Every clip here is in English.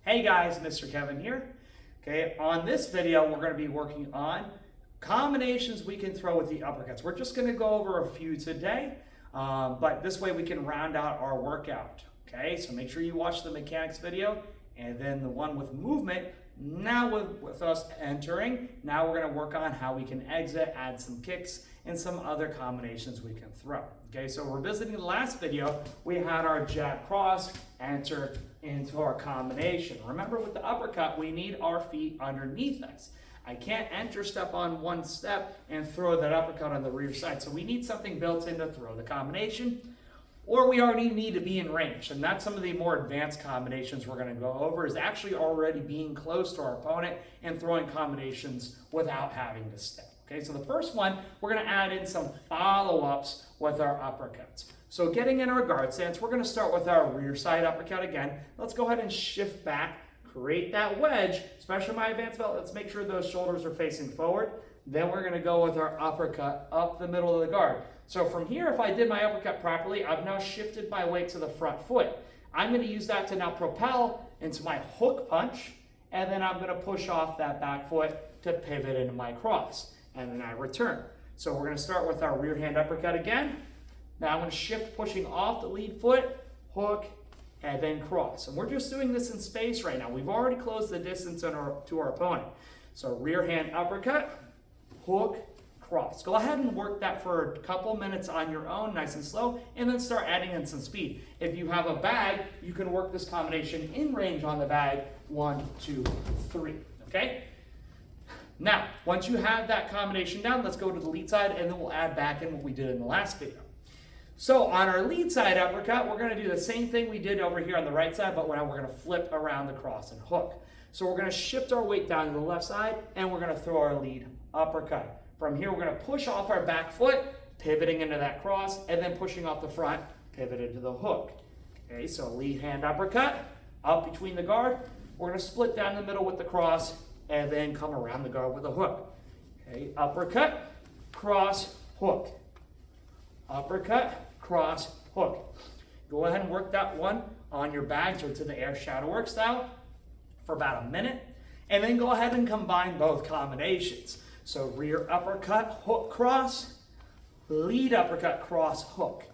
Hey guys, Mr. Kevin here. Okay, on this video, we're going to be working on combinations we can throw with the uppercuts. We're just going to go over a few today, but this way we can round out our workout. Okay, so make sure you watch the mechanics video and then the one with movement. Now with us entering, now we're going to work on how we can exit, add some kicks, and some other combinations we can throw. Okay, so revisiting the last video, we had our jab cross, enter into our combination. Remember with the uppercut, we need our feet underneath us. I can't enter step on one step and throw that uppercut on the rear side. So we need something built in to throw the combination, or we already need to be in range. And that's some of the more advanced combinations we're going to go over, is actually already being close to our opponent and throwing combinations without having to step. Okay, so the first one, we're going to add in some follow-ups with our uppercuts. So getting in our guard stance, we're going to start with our rear side uppercut again. Let's go ahead and shift back, create that wedge, especially my advanced belt. Let's make sure those shoulders are facing forward. Then we're going to go with our uppercut up the middle of the guard. So from here, if I did my uppercut properly, I've now shifted my weight to the front foot. I'm going to use that to now propel into my hook punch, and then I'm going to push off that back foot to pivot into my cross, and then I return. So we're going to start with our rear hand uppercut again. Now I'm going to shift, pushing off the lead foot, hook, and then cross. And we're just doing this in space right now. We've already closed the distance to our opponent. So rear hand uppercut, hook, cross. Go ahead and work that for a couple minutes on your own, nice and slow, and then start adding in some speed. If you have a bag, you can work this combination in range on the bag, 1, 2, 3, okay? Now, once you have that combination down, let's go to the lead side, and then we'll add back in what we did in the last video. So on our lead side uppercut, we're going to do the same thing we did over here on the right side, but now we're going to flip around the cross and hook. So we're going to shift our weight down to the left side, and we're going to throw our lead uppercut. From here, we're going to push off our back foot, pivoting into that cross, and then pushing off the front, pivot into the hook. Okay, so lead hand uppercut, up between the guard. We're going to split down the middle with the cross, and then come around the guard with a hook. Okay, uppercut, cross, hook. Uppercut, cross, hook. Go ahead and work that one on your bags or to the air shadow work style for about a minute, and then go ahead and combine both combinations. So rear uppercut, hook, cross, lead uppercut, cross, hook.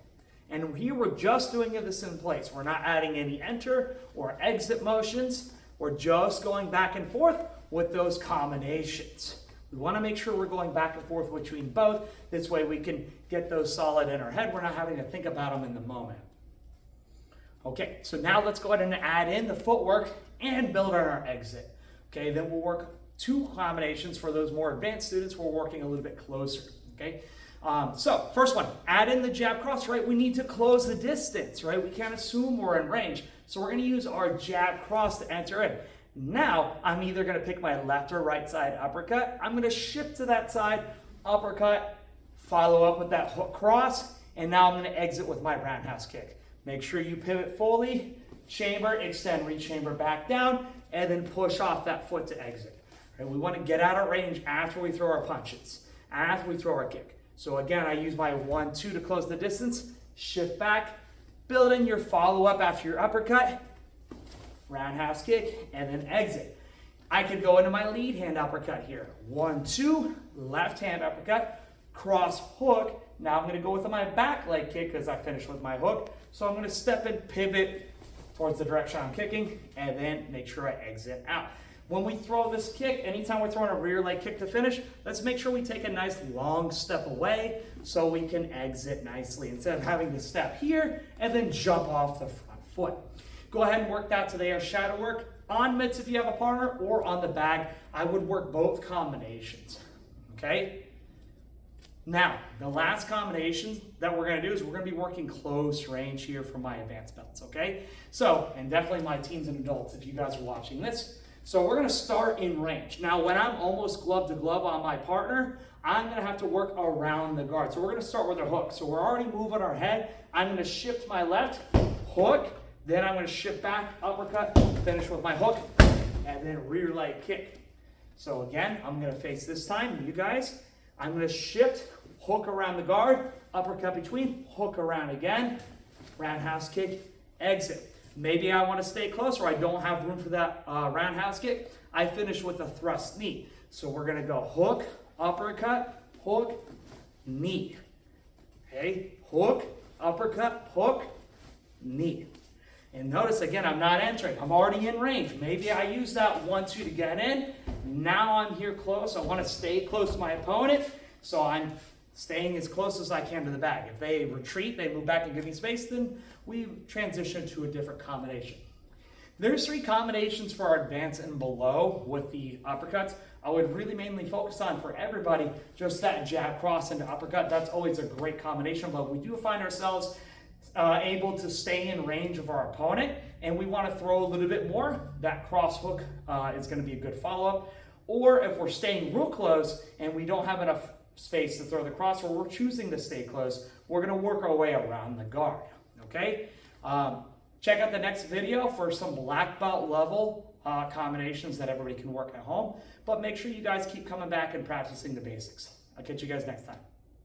And here we're just doing this in place. We're not adding any enter or exit motions. We're just going back and forth with those combinations. We want to make sure we're going back and forth between both. This way we can get those solid in our head. We're not having to think about them in the moment. Okay, so now let's go ahead and add in the footwork and build on our exit. Okay, then we'll work two combinations for those more advanced students. We're working a little bit closer. Okay, so first one, add in the jab cross, right? We need to close the distance, right? We can't assume we're in range. So we're going to use our jab cross to enter in. Now, I'm either going to pick my left or right side uppercut. I'm going to shift to that side, uppercut, follow up with that hook cross, and now I'm going to exit with my roundhouse kick. Make sure you pivot fully, chamber, extend, re-chamber back down, and then push off that foot to exit. Right, we want to get out of range after we throw our punches, after we throw our kick. So again, I use my 1, 2 to close the distance, shift back, build in your follow-up after your uppercut, roundhouse kick, and then exit. I could go into my lead hand uppercut here. 1, 2, left hand uppercut, cross hook. Now I'm going to go with my back leg kick because I finished with my hook. So I'm going to step and pivot towards the direction I'm kicking, and then make sure I exit out. When we throw this kick, anytime we're throwing a rear leg kick to finish, let's make sure we take a nice long step away so we can exit nicely instead of having to step here and then jump off the front foot. Go ahead and work that to the air shadow work. On mitts if you have a partner, or on the bag, I would work both combinations, okay? Now, the last combination that we're gonna do is we're gonna be working close range here for my advanced belts, okay? So, and definitely my teens and adults if you guys are watching this. So we're gonna start in range. Now, when I'm almost glove to glove on my partner, I'm gonna have to work around the guard. So we're gonna start with a hook. So we're already moving our head. I'm gonna shift my left, hook, then I'm going to shift back, uppercut, finish with my hook, and then rear leg kick. So again, I'm going to face this time, you guys. I'm going to shift, hook around the guard, uppercut between, hook around again, roundhouse kick, exit. Maybe I want to stay close or I don't have room for that roundhouse kick. I finish with a thrust knee. So we're going to go hook, uppercut, hook, knee. Okay, hook, uppercut, hook, knee. And notice again, I'm not entering. I'm already in range. Maybe I use that 1-2 to get in. Now I'm here close. I want to stay close to my opponent. So I'm staying as close as I can to the bag. If they retreat, they move back and give me space, then we transition to a different combination. There's 3 combinations for our advance and below with the uppercuts. I would really mainly focus on for everybody just that jab cross into uppercut. That's always a great combination, but we do find ourselves able to stay in range of our opponent and we want to throw a little bit more. That cross hook is going to be a good follow-up. Or if we're staying real close and we don't have enough space to throw the cross, or we're choosing to stay close, we're going to work our way around the guard. Okay? Check out the next video for some black belt level combinations that everybody can work at home. But make sure you guys keep coming back and practicing the basics. I'll catch you guys next time.